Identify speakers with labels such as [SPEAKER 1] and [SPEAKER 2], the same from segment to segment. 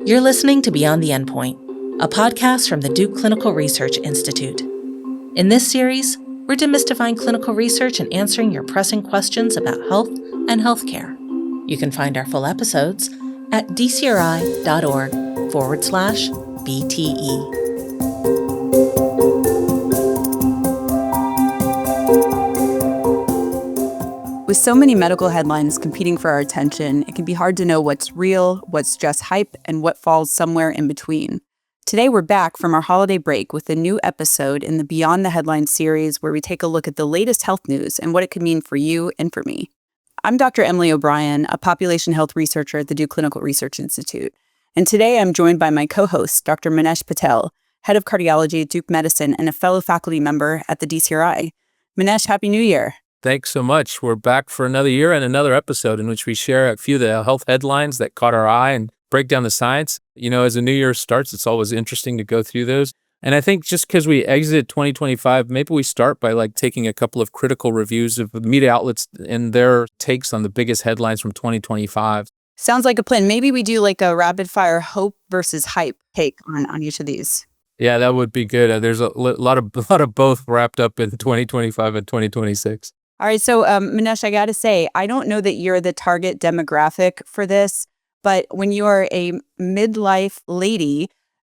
[SPEAKER 1] You're listening to Beyond the Endpoint, a podcast from the Duke Clinical Research Institute. In this series, we're demystifying clinical research and answering your pressing questions about health and healthcare. You can find our full episodes at dcri.org/BTE.
[SPEAKER 2] With so many medical headlines competing for our attention, it can be hard to know what's real, what's just hype, and what falls somewhere in between. Today, we're back from our holiday break with a new episode in the Beyond the Headlines series where we take a look at the latest health news and what it could mean for you and for me. I'm Dr. Emily O'Brien, a population health researcher at the Duke Clinical Research Institute. And today, I'm joined by my co-host, Dr. Manesh Patel, head of cardiology at Duke Medicine and a fellow faculty member at the DCRI. Manesh, Happy New Year.
[SPEAKER 3] Thanks so much. We're back for another year and another episode in which we share a few of the health headlines that caught our eye and break down the science. You know, as the new year starts, it's always interesting to go through those. And I think just because we exited 2025, maybe we start by taking a couple of critical reviews of media outlets and their takes on the biggest headlines from 2025.
[SPEAKER 2] Sounds like a plan. Maybe we do a rapid fire hope versus hype take on each of these.
[SPEAKER 3] Yeah, that would be good. There's a lot of both wrapped up in 2025 and 2026.
[SPEAKER 2] All right, so Manesh, I got to say, I don't know that you're the target demographic for this, but when you are a midlife lady,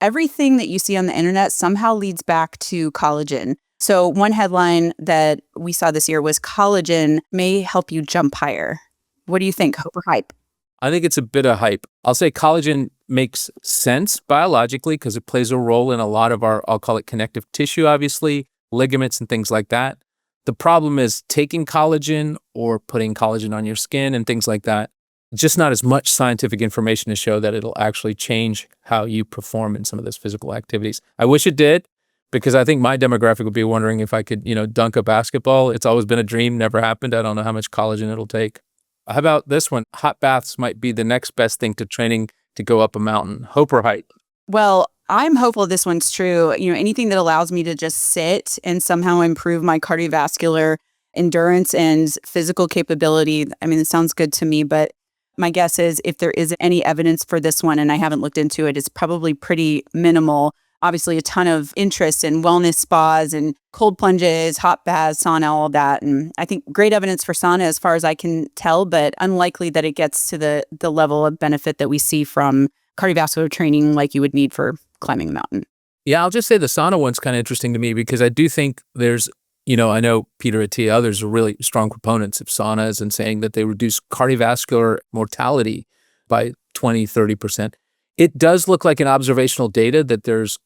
[SPEAKER 2] everything that you see on the internet somehow leads back to collagen. So one headline that we saw this year was collagen may help you jump higher. What do you think, hope or hype?
[SPEAKER 3] I think it's a bit of hype. I'll say collagen makes sense biologically because it plays a role in a lot of our, I'll call it connective tissue, obviously, ligaments and things like that. The problem is taking collagen or putting collagen on your skin and things like that. Just not as much scientific information to show that it'll actually change how you perform in some of those physical activities. I wish it did, because I think my demographic would be wondering if I could, dunk a basketball. It's always been a dream, never happened. I don't know how much collagen it'll take. How about this one? Hot baths might be the next best thing to training to go up a mountain. Hope or hype?
[SPEAKER 2] Well, I'm hopeful this one's true. Anything that allows me to just sit and somehow improve my cardiovascular endurance and physical capability. I mean, it sounds good to me, but my guess is if there is any evidence for this one, and I haven't looked into it, it's probably pretty minimal. Obviously, a ton of interest in wellness spas and cold plunges, hot baths, sauna, all that. And I think great evidence for sauna as far as I can tell, but unlikely that it gets to the level of benefit that we see from cardiovascular training like you would need for climbing a mountain.
[SPEAKER 3] Yeah, I'll just say the sauna one's kind of interesting to me because I do think there's, I know Peter Attia, others are really strong proponents of saunas and saying that they reduce cardiovascular mortality by 20, 30%. It does look like in observational data that there's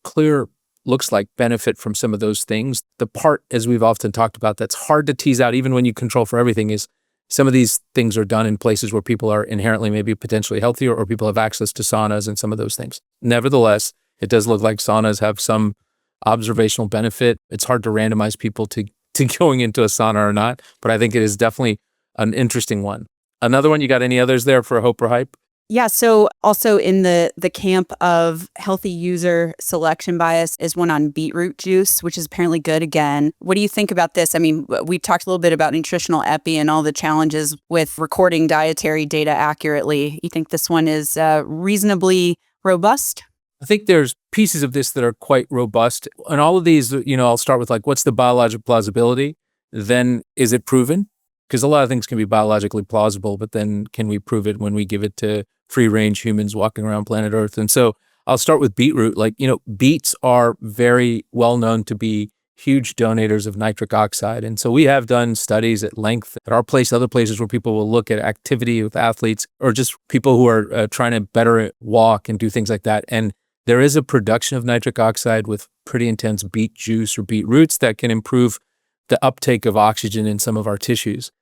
[SPEAKER 3] looks like benefit from some of those things. The part, as we've often talked about, that's hard to tease out even when you control for everything is some of these things are done in places where people are inherently maybe potentially healthier or people have access to saunas and some of those things. Nevertheless, it does look like saunas have some observational benefit. It's hard to randomize people to going into a sauna or not, but I think it is definitely an interesting one. Another one, you got any others there for hope or hype?
[SPEAKER 2] Yeah, so also in the camp of healthy user selection bias is one on beetroot juice, which is apparently good again. What do you think about this? I mean, we talked a little bit about nutritional epi and all the challenges with recording dietary data accurately. You think this one is reasonably robust?
[SPEAKER 3] I think there's pieces of this that are quite robust. And all of these, I'll start with what's the biologic plausibility? Then is it proven? Because a lot of things can be biologically plausible, but then can we prove it when we give it to free-range humans walking around planet Earth? And so I'll start with beetroot. Beets are very well known to be huge donators of nitric oxide. And so we have done studies at length at our place, other places where people will look at activity with athletes or just people who are trying to better walk and do things like that. And there is a production of nitric oxide with pretty intense beet juice or beet roots that can improve the uptake of oxygen in some of our tissues.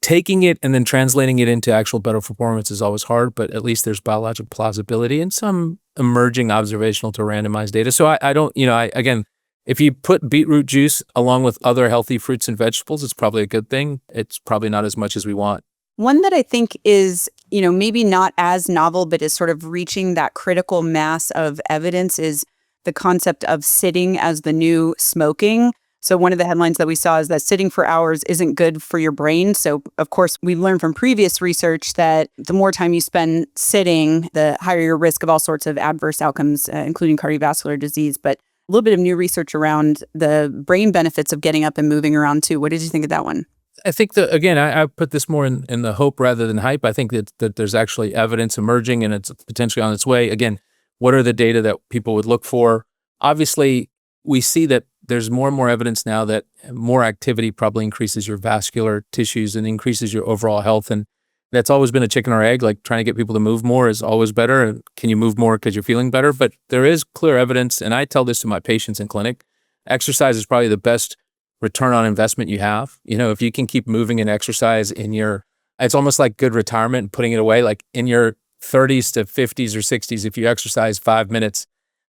[SPEAKER 3] Taking it and then translating it into actual better performance is always hard, but at least there's biologic plausibility and some emerging observational to randomized data. So I don't, again, if you put beetroot juice along with other healthy fruits and vegetables, it's probably a good thing. It's probably not as much as we want.
[SPEAKER 2] One that I think is, maybe not as novel, but is sort of reaching that critical mass of evidence is the concept of sitting as the new smoking. So one of the headlines that we saw is that sitting for hours isn't good for your brain. So of course, we've learned from previous research that the more time you spend sitting, the higher your risk of all sorts of adverse outcomes, including cardiovascular disease. But a little bit of new research around the brain benefits of getting up and moving around too. What did you think of that one?
[SPEAKER 3] I think that, again, I put this more in the hope rather than hype. I think that there's actually evidence emerging and it's potentially on its way. Again, what are the data that people would look for? Obviously, we see that there's more and more evidence now that more activity probably increases your vascular tissues and increases your overall health. And that's always been a chicken or egg, like trying to get people to move more is always better. And can you move more because you're feeling better? But there is clear evidence, and I tell this to my patients in clinic, exercise is probably the best return on investment you have. If you can keep moving and exercise it's almost like good retirement and putting it away, like in your 30s to 50s or 60s, if you exercise 5 minutes,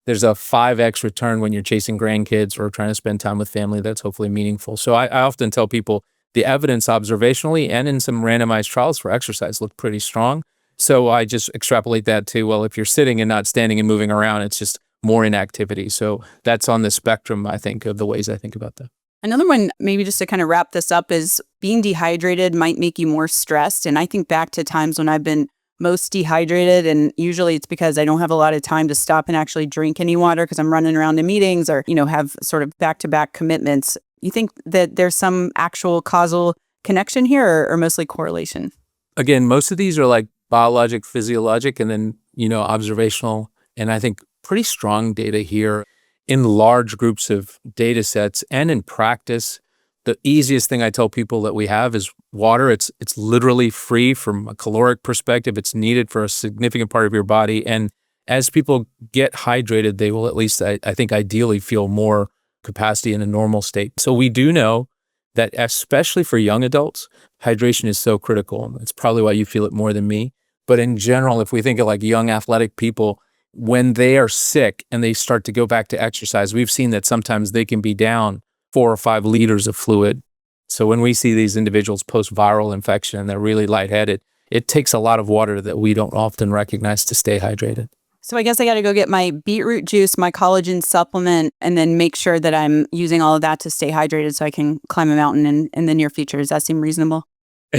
[SPEAKER 3] there's a 5x return when you're chasing grandkids or trying to spend time with family that's hopefully meaningful. So I often tell people the evidence observationally and in some randomized trials for exercise look pretty strong. So I just extrapolate that to, well, if you're sitting and not standing and moving around, it's just more inactivity. So that's on the spectrum, I think, of the ways I think about that.
[SPEAKER 2] Another one, maybe just to kind of wrap this up, is being dehydrated might make you more stressed. And I think back to times when I've been most dehydrated, and usually it's because I don't have a lot of time to stop and actually drink any water because I'm running around to meetings or, have sort of back-to-back commitments. You think that there's some actual causal connection here or mostly correlation?
[SPEAKER 3] Again, most of these are like biologic, physiologic, and then, observational. And I think pretty strong data here in large groups of data sets and in practice. The easiest thing I tell people that we have is water. It's literally free from a caloric perspective. It's needed for a significant part of your body. And as people get hydrated, they will at least, I think, ideally feel more capacity in a normal state. So we do know that especially for young adults, hydration is so critical. It's probably why you feel it more than me. But in general, if we think of like young athletic people, when they are sick and they start to go back to exercise, we've seen that sometimes they can be down 4 or 5 liters of fluid. So when we see these individuals post-viral infection and they're really lightheaded, it takes a lot of water that we don't often recognize to stay hydrated.
[SPEAKER 2] So I guess I got to go get my beetroot juice, my collagen supplement, and then make sure that I'm using all of that to stay hydrated so I can climb a mountain in the near future. Does that seem reasonable?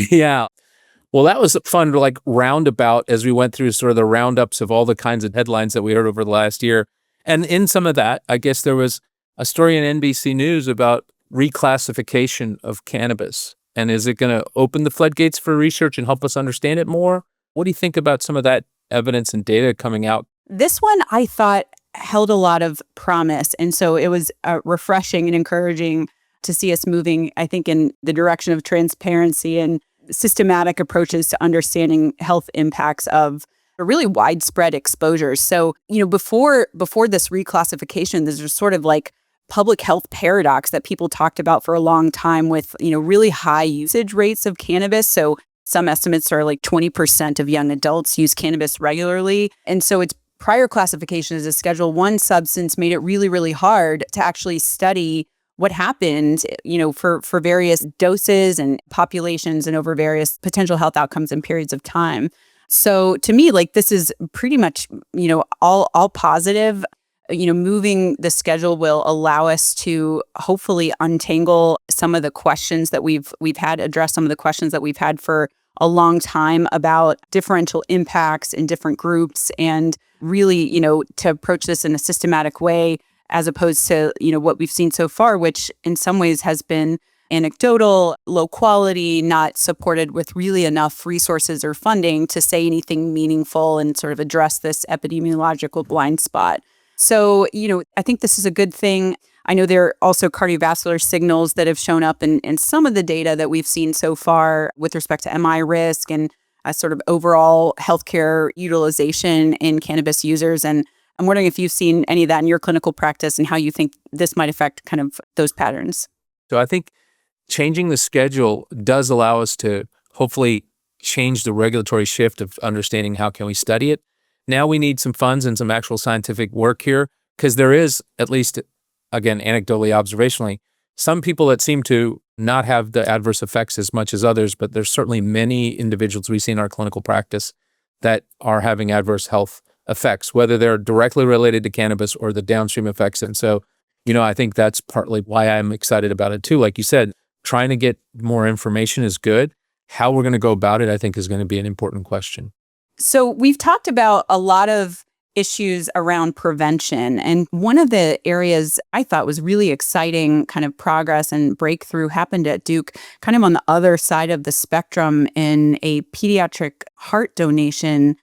[SPEAKER 3] Yeah. Well, that was fun to like roundabout as we went through sort of the roundups of all the kinds of headlines that we heard over the last year. And in some of that, I guess there was a story in NBC News about reclassification of cannabis. And is it going to open the floodgates for research and help us understand it more? What do you think about some of that evidence and data coming out?
[SPEAKER 2] This one I thought held a lot of promise. And so it was refreshing and encouraging to see us moving, I think, in the direction of transparency and systematic approaches to understanding health impacts of really widespread exposures. So, before this reclassification, there's just sort of like public health paradox that people talked about for a long time with, really high usage rates of cannabis. So some estimates are like 20% of young adults use cannabis regularly. And so its prior classification as a Schedule I substance made it really, really hard to actually study what happened, for various doses and populations and over various potential health outcomes and periods of time. So to me, like this is pretty much, all positive. Moving the schedule will allow us to hopefully untangle some of the questions that we've had, address some of the questions that we've had for a long time about differential impacts in different groups, and really, to approach this in a systematic way, as opposed to, what we've seen so far, which in some ways has been anecdotal, low quality, not supported with really enough resources or funding to say anything meaningful and sort of address this epidemiological blind spot. So, I think this is a good thing. I know there are also cardiovascular signals that have shown up in some of the data that we've seen so far with respect to MI risk and sort of overall healthcare utilization in cannabis users. And I'm wondering if you've seen any of that in your clinical practice and how you think this might affect kind of those patterns.
[SPEAKER 3] So I think changing the schedule does allow us to hopefully change the regulatory shift of understanding how can we study it. Now we need some funds and some actual scientific work here, because there is, at least, again, anecdotally, observationally, some people that seem to not have the adverse effects as much as others, but there's certainly many individuals we see in our clinical practice that are having adverse health effects, whether they're directly related to cannabis or the downstream effects. And so, I think that's partly why I'm excited about it too. Like you said, trying to get more information is good. How we're going to go about it, I think, is going to be an important question.
[SPEAKER 2] So we've talked about a lot of issues around prevention. And one of the areas I thought was really exciting kind of progress and breakthrough happened at Duke, kind of on the other side of the spectrum in a pediatric heart donation.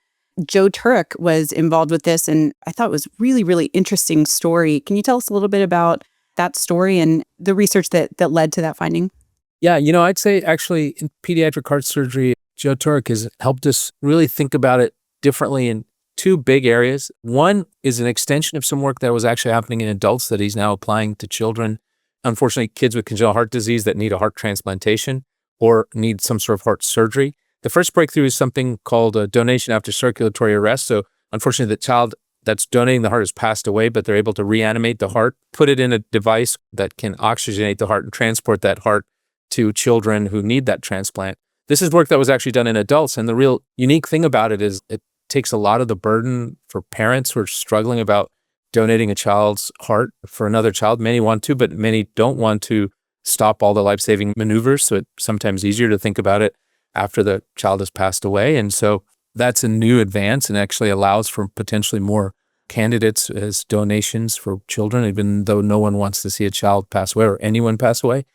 [SPEAKER 2] Joe Turek was involved with this, and I thought it was really, really interesting story. Can you tell us a little bit about that story and the research that led to that finding?
[SPEAKER 3] Yeah, I'd say actually in pediatric heart surgery, Joe Turek has helped us really think about it differently in two big areas. One is an extension of some work that was actually happening in adults that he's now applying to children. Unfortunately, kids with congenital heart disease that need a heart transplantation or need some sort of heart surgery. The first breakthrough is something called a donation after circulatory arrest. So unfortunately, the child that's donating the heart has passed away, but they're able to reanimate the heart, put it in a device that can oxygenate the heart and transport that heart to children who need that transplant. This is work that was actually done in adults. And the real unique thing about it is it takes a lot of the burden for parents who are struggling about donating a child's heart for another child. Many want to, but many don't want to stop all the life-saving maneuvers. So it's sometimes easier to think about it after the child has passed away. And so that's a new advance and actually allows for potentially more candidates as donations for children, even though no one wants to see a child pass away or anyone pass away.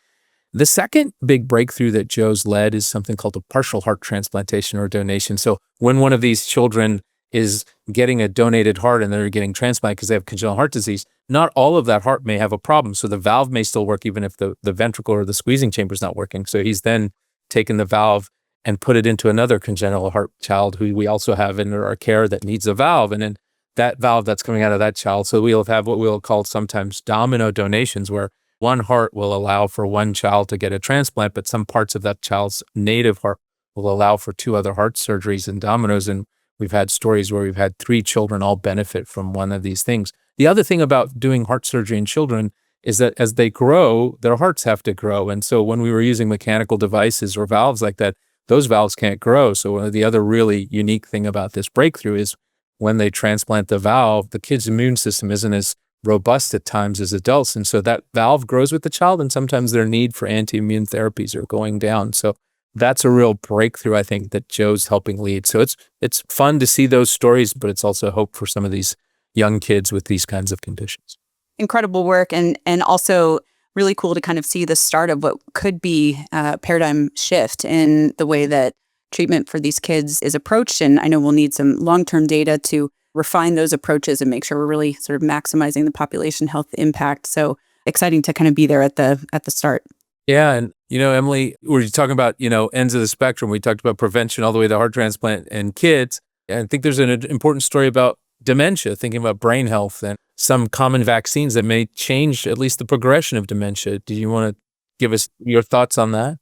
[SPEAKER 3] The second big breakthrough that Joe's led is something called a partial heart transplantation or donation. So when one of these children is getting a donated heart and they're getting transplanted because they have congenital heart disease, not all of that heart may have a problem. So the valve may still work even if the ventricle or the squeezing chamber is not working. So he's then taken the valve and put it into another congenital heart child who we also have in our care that needs a valve. And then that valve that's coming out of that child. So we'll have what we'll call sometimes domino donations, where one heart will allow for one child to get a transplant, but some parts of that child's native heart will allow for two other heart surgeries and dominoes. And we've had stories where we've had 3 children all benefit from one of these things. The other thing about doing heart surgery in children is that as they grow, their hearts have to grow. And so when we were using mechanical devices or valves like that, those valves can't grow. So the other really unique thing about this breakthrough is when they transplant the valve, the kid's immune system isn't as robust at times as adults. And so that valve grows with the child, and sometimes their need for anti-immune therapies are going down. So that's a real breakthrough, I think, that Joe's helping lead. So it's fun to see those stories, but it's also hope for some of these young kids with these kinds of conditions.
[SPEAKER 2] Incredible work, and also really cool to kind of see the start of what could be a paradigm shift in the way that treatment for these kids is approached. And I know we'll need some long-term data to refine those approaches and make sure we're really sort of maximizing the population health impact. So exciting to kind of be there at the start.
[SPEAKER 3] Yeah. And, Emily, we're talking about, ends of the spectrum. We talked about prevention all the way to heart transplant and kids. And I think there's an important story about dementia, thinking about brain health and some common vaccines that may change at least the progression of dementia. Do you want to give us your thoughts on that?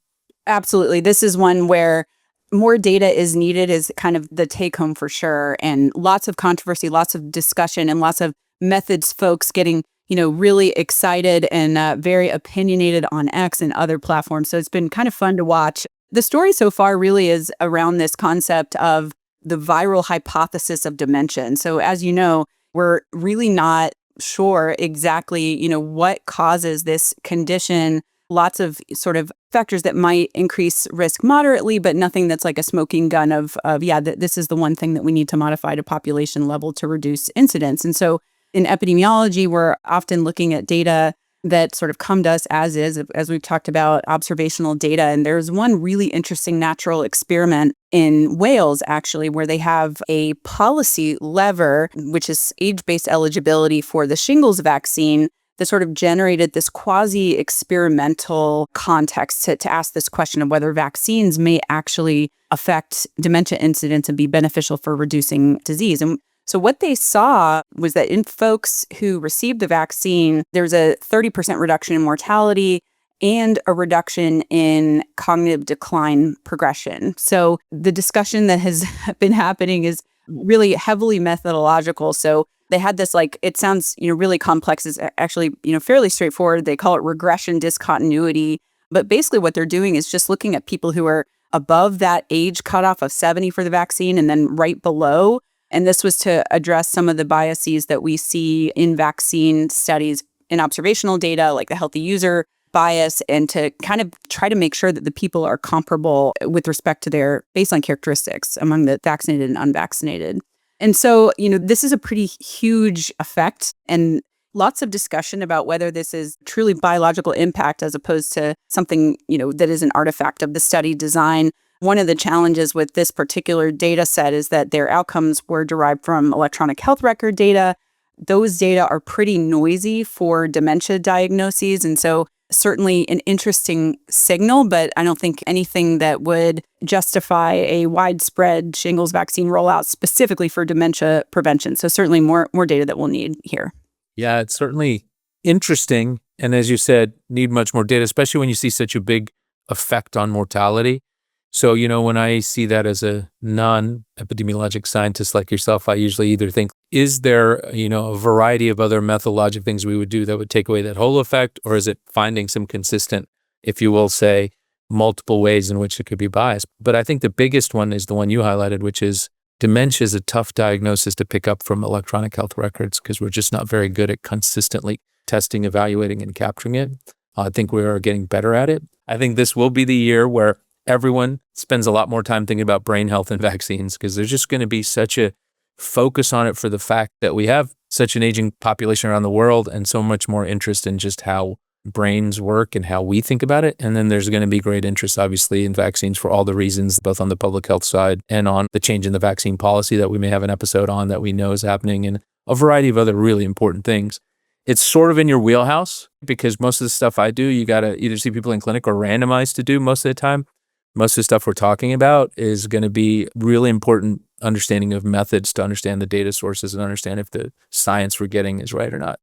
[SPEAKER 2] Absolutely. This is one where more data is needed, is kind of the take home for sure. And lots of controversy, lots of discussion, and lots of methods folks getting, really excited and very opinionated on X and other platforms. So it's been kind of fun to watch. The story so far really is around this concept of the viral hypothesis of dementia. And so as you know, we're really not sure exactly, what causes this condition. Lots of sort of factors that might increase risk moderately, but nothing that's like a smoking gun of this is the one thing that we need to modify to population level to reduce incidence. And so in epidemiology, we're often looking at data that sort of come to us as is, as we've talked about, observational data. And there's one really interesting natural experiment in Wales, actually, where they have a policy lever, which is age-based eligibility for the shingles vaccine, that sort of generated this quasi-experimental context to ask this question of whether vaccines may actually affect dementia incidence and be beneficial for reducing disease. And so what they saw was that in folks who received the vaccine, there's a 30% reduction in mortality and a reduction in cognitive decline progression. So the discussion that has been happening is really heavily methodological. So they had this, it sounds, really complex. It's actually, fairly straightforward. They call it regression discontinuity. But basically what they're doing is just looking at people who are above that age cutoff of 70 for the vaccine and then right below. And this was to address some of the biases that we see in vaccine studies, in observational data, like the healthy user bias, and to kind of try to make sure that the people are comparable with respect to their baseline characteristics among the vaccinated and unvaccinated. And so, this is a pretty huge effect, and lots of discussion about whether this is truly biological impact as opposed to something, that is an artifact of the study design. One of the challenges with this particular data set is that their outcomes were derived from electronic health record data. Those data are pretty noisy for dementia diagnoses. And so certainly an interesting signal, but I don't think anything that would justify a widespread shingles vaccine rollout specifically for dementia prevention. So certainly more data that we'll need here.
[SPEAKER 3] Yeah, it's certainly interesting. And as you said, need much more data, especially when you see such a big effect on mortality. So, when I see that as a non-epidemiologic scientist like yourself, I usually either think, is there, a variety of other methodologic things we would do that would take away that whole effect? Or is it finding some consistent, if you will say, multiple ways in which it could be biased? But I think the biggest one is the one you highlighted, which is dementia is a tough diagnosis to pick up from electronic health records because we're just not very good at consistently testing, evaluating, and capturing it. I think we are getting better at it. I think this will be the year where everyone spends a lot more time thinking about brain health and vaccines because there's just going to be such a focus on it for the fact that we have such an aging population around the world and so much more interest in just how brains work and how we think about it. And then there's going to be great interest, obviously, in vaccines for all the reasons, both on the public health side and on the change in the vaccine policy that we may have an episode on that we know is happening, and a variety of other really important things. It's sort of in your wheelhouse because most of the stuff I do, you got to either see people in clinic or randomized to do most of the time. Most of the stuff we're talking about is going to be really important understanding of methods to understand the data sources and understand if the science we're getting is right or not.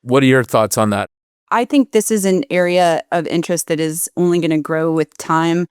[SPEAKER 3] What are your thoughts on that?
[SPEAKER 2] I think this is an area of interest that is only going to grow with time.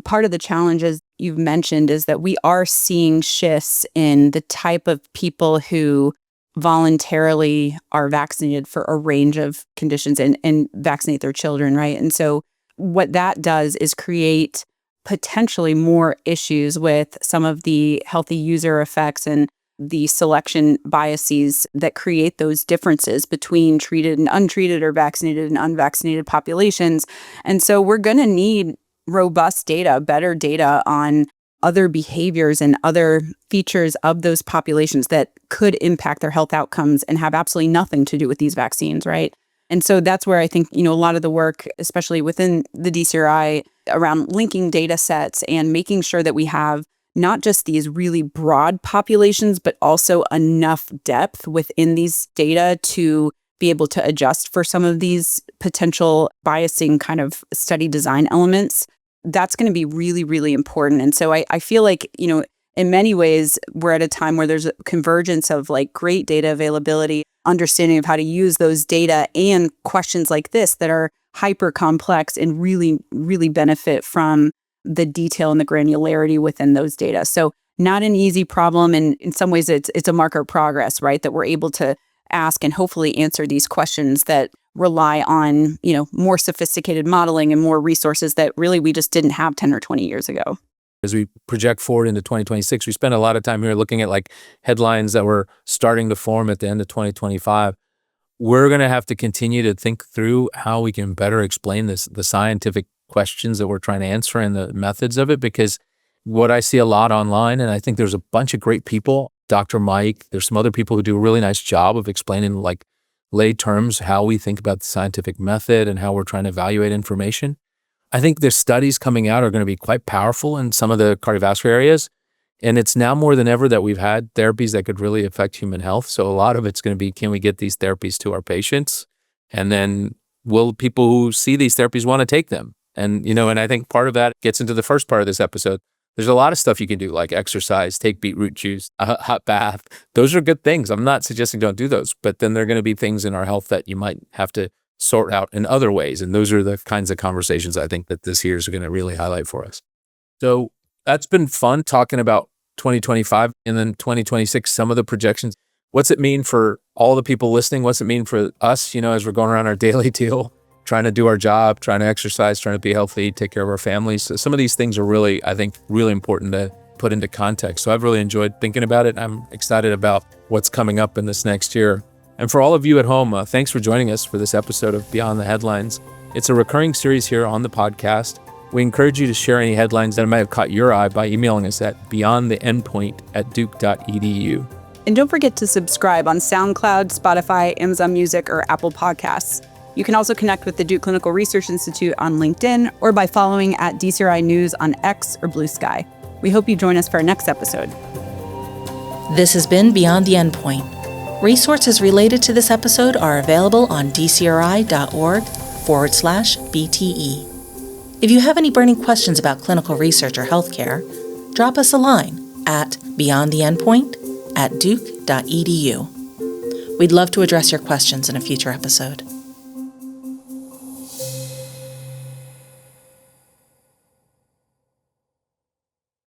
[SPEAKER 2] Part of the challenges you've mentioned is that we are seeing shifts in the type of people who voluntarily are vaccinated for a range of conditions and vaccinate their children, right? And so what that does is create potentially more issues with some of the healthy user effects and the selection biases that create those differences between treated and untreated or vaccinated and unvaccinated populations. And so we're going to need robust data, better data on other behaviors and other features of those populations that could impact their health outcomes and have absolutely nothing to do with these vaccines, right? And so that's where I think, a lot of the work, especially within the DCRI, around linking data sets and making sure that we have not just these really broad populations, but also enough depth within these data to be able to adjust for some of these potential biasing kind of study design elements. That's going to be really, really important. And so I feel like, in many ways, we're at a time where there's a convergence of great data availability, understanding of how to use those data, and questions like this that are hyper complex and really, really benefit from the detail and the granularity within those data. So not an easy problem. And in some ways, it's a marker of progress, right? That we're able to ask and hopefully answer these questions that rely on, more sophisticated modeling and more resources that really we just didn't have 10 or 20 years ago.
[SPEAKER 3] As we project forward into 2026, we spent a lot of time here looking at headlines that were starting to form at the end of 2025. We're going to have to continue to think through how we can better explain the scientific questions that we're trying to answer and the methods of it, because what I see a lot online, and I think there's a bunch of great people, Dr. Mike, there's some other people who do a really nice job of explaining lay terms how we think about the scientific method and how we're trying to evaluate information. I think the studies coming out are going to be quite powerful in some of the cardiovascular areas. And it's now more than ever that we've had therapies that could really affect human health. So a lot of it's going to be, can we get these therapies to our patients? And then will people who see these therapies want to take them? And, and I think part of that gets into the first part of this episode. There's a lot of stuff you can do, like exercise, take beetroot juice, a hot bath. Those are good things. I'm not suggesting don't do those, but then there are going to be things in our health that you might have to sort out in other ways. And those are the kinds of conversations I think that this year is going to really highlight for us. So that's been fun talking about 2025 and then 2026, some of the projections. What's it mean for all the people listening? What's it mean for us, as we're going around our daily deal, trying to do our job, trying to exercise, trying to be healthy, take care of our families. So some of these things are really, I think, really important to put into context. So I've really enjoyed thinking about it. I'm excited about what's coming up in this next year. And for all of you at home, thanks for joining us for this episode of Beyond the Headlines. It's a recurring series here on the podcast. We encourage you to share any headlines that might have caught your eye by emailing us at beyondtheendpoint@duke.edu.
[SPEAKER 2] And don't forget to subscribe on SoundCloud, Spotify, Amazon Music, or Apple Podcasts. You can also connect with the Duke Clinical Research Institute on LinkedIn or by following at DCRI News on X or Blue Sky. We hope you join us for our next episode.
[SPEAKER 1] This has been Beyond the Endpoint. Resources related to this episode are available on dcri.org/BTE. If you have any burning questions about clinical research or healthcare, drop us a line at beyondtheendpoint@duke.edu. We'd love to address your questions in a future episode.